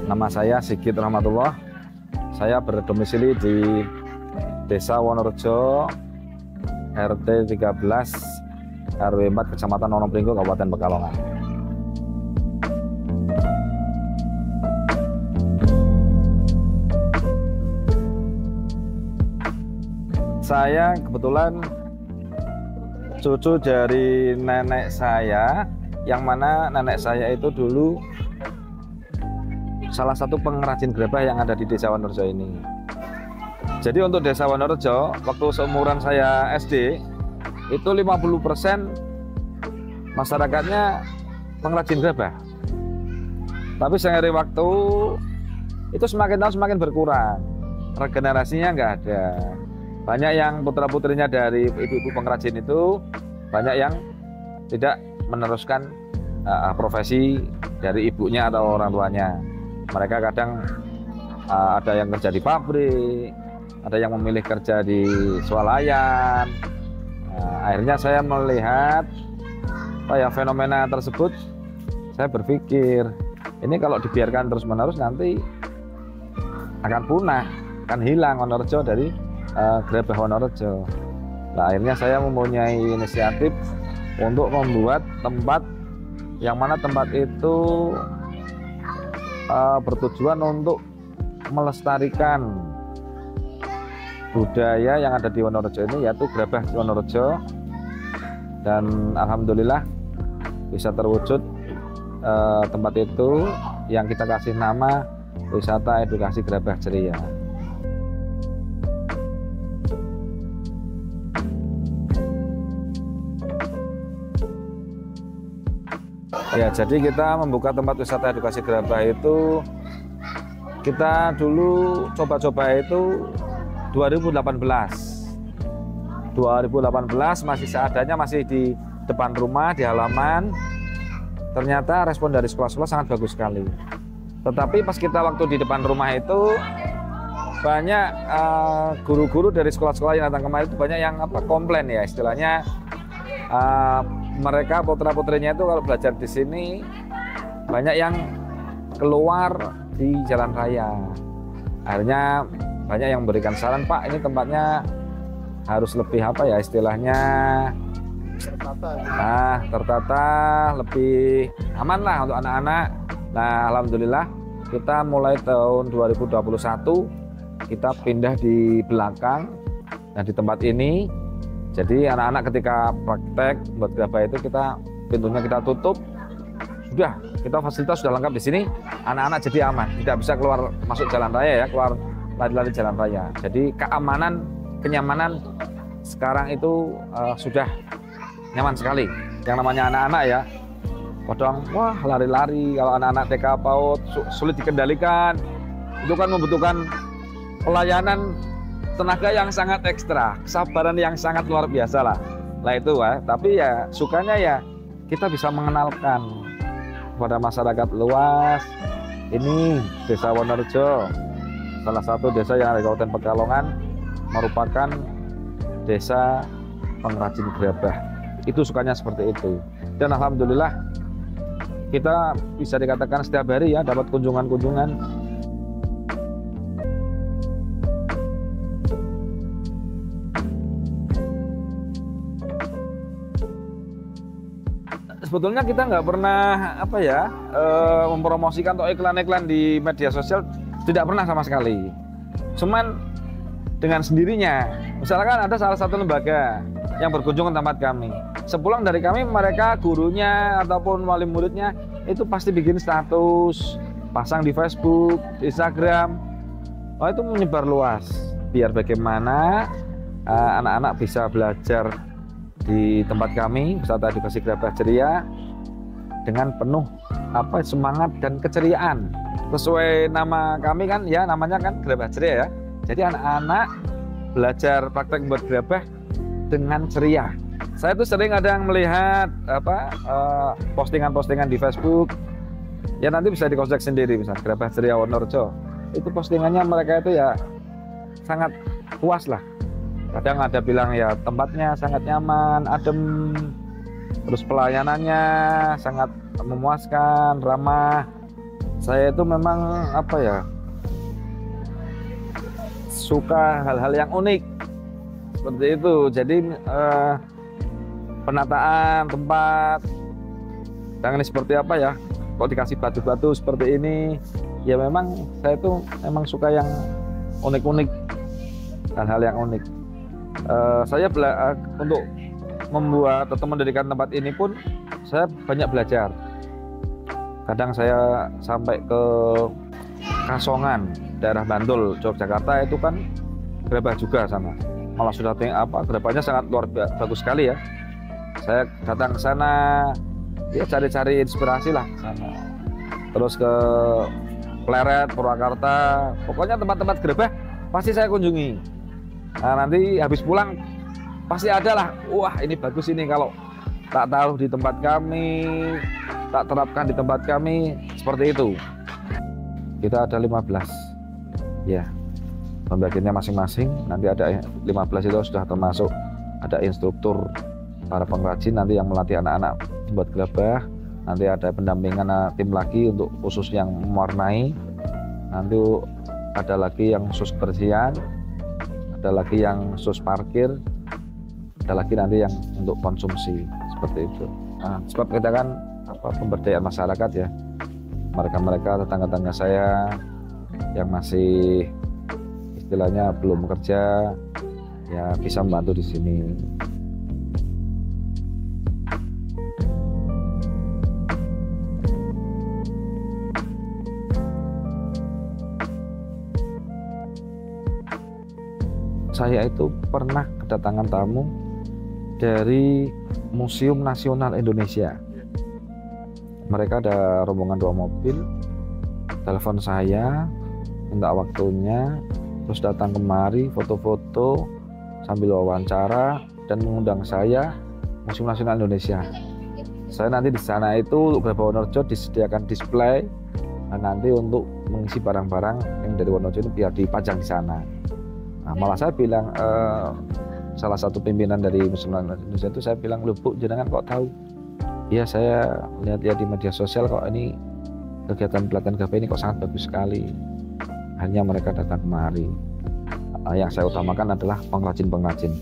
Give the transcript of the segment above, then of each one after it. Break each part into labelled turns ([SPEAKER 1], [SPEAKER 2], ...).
[SPEAKER 1] Nama saya Sigit Rahmatullah. Saya berdomisili di Desa Wonorejo, RT 13, RW 4, Kecamatan Wonopringgo, Kabupaten Pekalongan. Saya kebetulan cucu dari nenek saya, yang mana nenek saya itu dulu salah satu pengrajin gerabah yang ada di Desa Wonorejo ini. Jadi untuk Desa Wonorejo, waktu seumuran saya SD, itu 50% masyarakatnya pengrajin gerabah. Tapi seiring waktu, itu semakin tahun semakin berkurang. Regenerasinya nggak ada. Banyak yang putra-putrinya dari ibu-ibu pengrajin itu, banyak yang tidak meneruskan profesi dari ibunya atau orang tuanya. Mereka kadang ada yang kerja di pabrik, ada yang memilih kerja di swalayan. Akhirnya saya melihat fenomena tersebut, saya berpikir ini kalau dibiarkan terus-menerus nanti akan punah, akan hilang Wonorejo dari gerabah Wonorejo. Nah, akhirnya saya mempunyai inisiatif untuk membuat tempat yang mana tempat itu bertujuan untuk melestarikan budaya yang ada di Wonorejo ini, yaitu gerabah Wonorejo. Dan alhamdulillah bisa terwujud tempat itu yang kita kasih nama Wisata Edukasi Gerabah Ceria. Ya, jadi kita membuka tempat wisata edukasi gerabah itu, kita dulu coba-coba itu 2018 masih seadanya, masih di depan rumah, di halaman. Ternyata respon dari sekolah-sekolah sangat bagus sekali. Tetapi pas kita waktu di depan rumah itu, banyak guru-guru dari sekolah-sekolah yang datang kemarin itu banyak yang komplain ya, istilahnya mereka putra-putrinya itu kalau belajar di sini banyak yang keluar di jalan raya. Akhirnya banyak yang memberikan saran, Pak, ini tempatnya harus lebih istilahnya tertata, lebih aman lah untuk anak-anak. Nah, alhamdulillah kita mulai tahun 2021 kita pindah di belakang. Nah, di tempat ini, jadi anak-anak ketika praktek buat gerabah itu pintunya kita tutup. Sudah, kita fasilitas sudah lengkap di sini. Anak-anak jadi aman, tidak bisa keluar masuk jalan raya ya, keluar lari-lari jalan raya. Jadi keamanan, kenyamanan sekarang itu sudah nyaman sekali. Yang namanya anak-anak ya, kadang wah lari-lari. Kalau anak-anak TK PAUD sulit dikendalikan. Itu kan membutuhkan pelayanan tenaga yang sangat ekstra, kesabaran yang sangat luar biasa lah. Nah itu tapi ya sukanya ya kita bisa mengenalkan kepada masyarakat luas. Ini Desa Wonorejo, salah satu desa yang ada di Kabupaten Pekalongan, merupakan desa pengrajin gerabah. Itu sukanya seperti itu. Dan alhamdulillah kita bisa dikatakan setiap hari ya dapat kunjungan-kunjungan. Sebetulnya kita nggak pernah mempromosikan atau iklan-iklan di media sosial, tidak pernah sama sekali. Cuman dengan sendirinya, misalkan ada salah satu lembaga yang berkunjung ke tempat kami, sepulang dari kami, mereka gurunya ataupun wali muridnya itu pasti bikin status, pasang di Facebook, di Instagram. Itu menyebar luas, biar bagaimana anak-anak bisa belajar di tempat kami, Wisata Edukasi Gerabah Ceria, dengan penuh semangat dan keceriaan. Sesuai nama kami kan ya, namanya kan Gerabah Ceria ya. Jadi anak-anak belajar praktek membuat gerabah dengan ceria. Saya tuh sering kadang melihat postingan-postingan di Facebook. Ya nanti bisa dikontak sendiri, misalnya Gerabah Ceria Wonorejo. Itu postingannya mereka itu ya sangat puas lah. Kadang ada bilang ya tempatnya sangat nyaman, adem, terus pelayanannya sangat memuaskan, ramah. Saya itu memang apa ya, suka hal-hal yang unik seperti itu. Jadi penataan tempat, tangan seperti apa ya, kok dikasih batu-batu seperti ini, ya memang saya itu memang suka yang unik-unik, hal-hal yang unik. Saya untuk membuat atau mendirikan tempat ini pun saya banyak belajar. Kadang saya sampai ke Kasongan, daerah Bantul, Yogyakarta, itu kan gerabah juga sana. Malah sudah gerabahnya sangat luar biasa, bagus sekali ya. Saya datang ke sana, ya cari-cari inspirasi lah ke sana. Terus ke Pleret, Purwakarta, pokoknya tempat-tempat gerabah pasti saya kunjungi. Nah, nanti habis pulang pasti ada lah, wah ini bagus ini, kalau tak taruh di tempat kami, tak terapkan di tempat kami, seperti itu. Kita ada 15 ya, pembagiannya masing-masing. Nanti ada 15 itu sudah termasuk ada instruktur para pengrajin nanti yang melatih anak-anak membuat gerabah. Nanti ada pendampingan tim lagi untuk khusus yang mewarnai, nanti ada lagi yang khusus kebersihan, ada lagi yang khusus parkir, ada lagi nanti yang untuk konsumsi, seperti itu. Nah, sebab kita kan pemberdayaan masyarakat ya, mereka tetangga-tetangga saya yang masih istilahnya belum bekerja ya bisa membantu di sini. Saya itu pernah kedatangan tamu dari Museum Nasional Indonesia. Mereka ada rombongan 2 mobil, telepon saya, minta waktunya, terus datang kemari, foto-foto sambil wawancara dan mengundang saya Museum Nasional Indonesia. Saya nanti di sana itu untuk gerabah Wonorejo disediakan display, dan nanti untuk mengisi barang-barang yang dari Wonorejo itu biar dipajang di sana. Nah, malah saya bilang, salah satu pimpinan dari Museum Nasional Indonesia itu saya bilang, "Loh Bu, jenengan kok tahu?" "Iya, saya lihat ya di media sosial kok ini kegiatan pelatihan gerabah ini kok sangat bagus sekali." Akhirnya mereka datang kemari. Yang saya utamakan adalah pengrajin-pengrajin.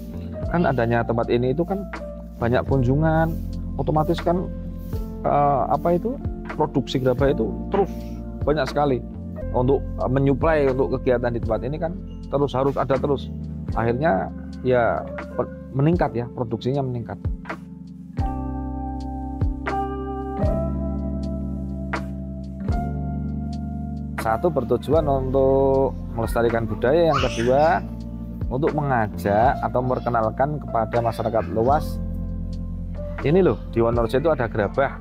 [SPEAKER 1] Kan adanya tempat ini itu kan banyak kunjungan, otomatis kan produksi gerabah itu terus banyak sekali. Untuk menyuplai untuk kegiatan di tempat ini kan harus ada terus. Akhirnya ya meningkat ya, produksinya meningkat. Satu, bertujuan untuk melestarikan budaya. Yang kedua, untuk mengajak atau memperkenalkan kepada masyarakat luas, ini loh di Wonorejo itu ada gerabah,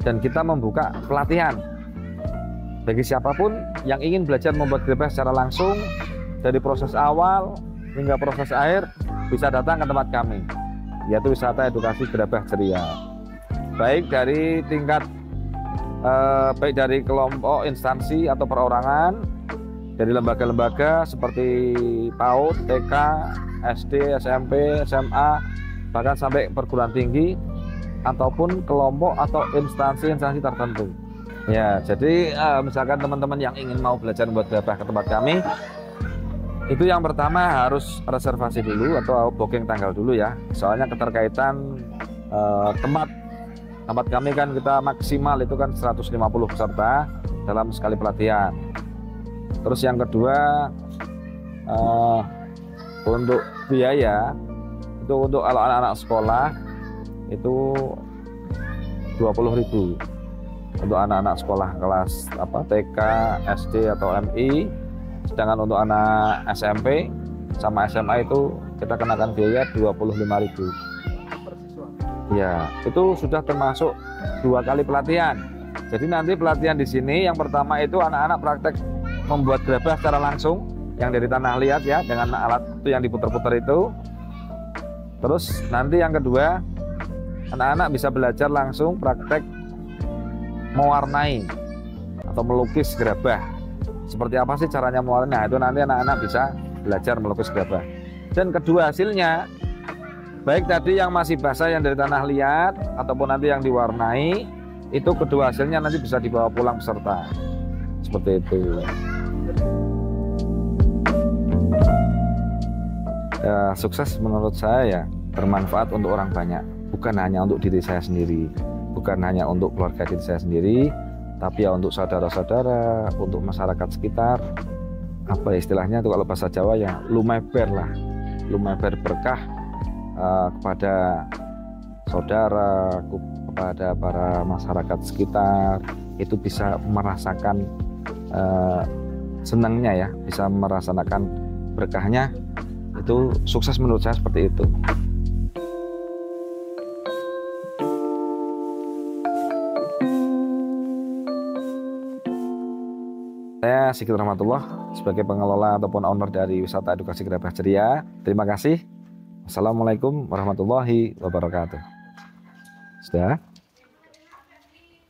[SPEAKER 1] dan kita membuka pelatihan bagi siapapun yang ingin belajar membuat gerabah secara langsung dari proses awal hingga proses akhir, bisa datang ke tempat kami, yaitu wisata edukasi gerabah ceria. Baik dari tingkat baik dari kelompok, instansi atau perorangan, dari lembaga-lembaga seperti PAUD, TK, SD, SMP, SMA, bahkan sampai perguruan tinggi, ataupun kelompok atau instansi-instansi tertentu. Ya, jadi misalkan teman-teman yang ingin mau belajar membuat gerabah ke tempat kami, itu yang pertama harus reservasi dulu atau booking tanggal dulu ya. Soalnya keterkaitan tempat kami kan kita maksimal itu kan 150 peserta dalam sekali pelatihan. Terus yang kedua, untuk biaya itu untuk anak-anak sekolah itu 20.000 untuk anak-anak sekolah kelas TK, SD atau MI. Sedangkan untuk anak SMP sama SMA itu kita kenakan biaya 25.000. Ya, itu sudah termasuk 2 kali pelatihan. Jadi nanti pelatihan di sini yang pertama itu anak-anak praktek membuat gerabah secara langsung yang dari tanah liat ya, dengan alat itu yang diputar-putar itu. Terus nanti yang kedua, anak-anak bisa belajar langsung praktek mewarnai atau melukis gerabah. Seperti apa sih caranya mewarnai? Nah, itu nanti anak-anak bisa belajar melukis gerabah. Dan kedua hasilnya, baik tadi yang masih basah yang dari tanah liat ataupun nanti yang diwarnai, itu kedua hasilnya nanti bisa dibawa pulang peserta. Seperti itu. Ya, sukses menurut saya ya bermanfaat untuk orang banyak, bukan hanya untuk diri saya sendiri, bukan hanya untuk keluarga diri saya sendiri, tapi ya untuk saudara-saudara, untuk masyarakat sekitar. Apa istilahnya itu kalau bahasa Jawa ya lumeber lah, lumeber berkah kepada saudara, kepada para masyarakat sekitar, itu bisa merasakan senangnya ya, bisa merasakan berkahnya. Itu sukses menurut saya seperti itu. Saya Sigit Rahmatullah sebagai pengelola ataupun owner dari Wisata Edukasi Gerabah Ceria. Terima kasih. Wassalamualaikum warahmatullahi wabarakatuh. Sudah?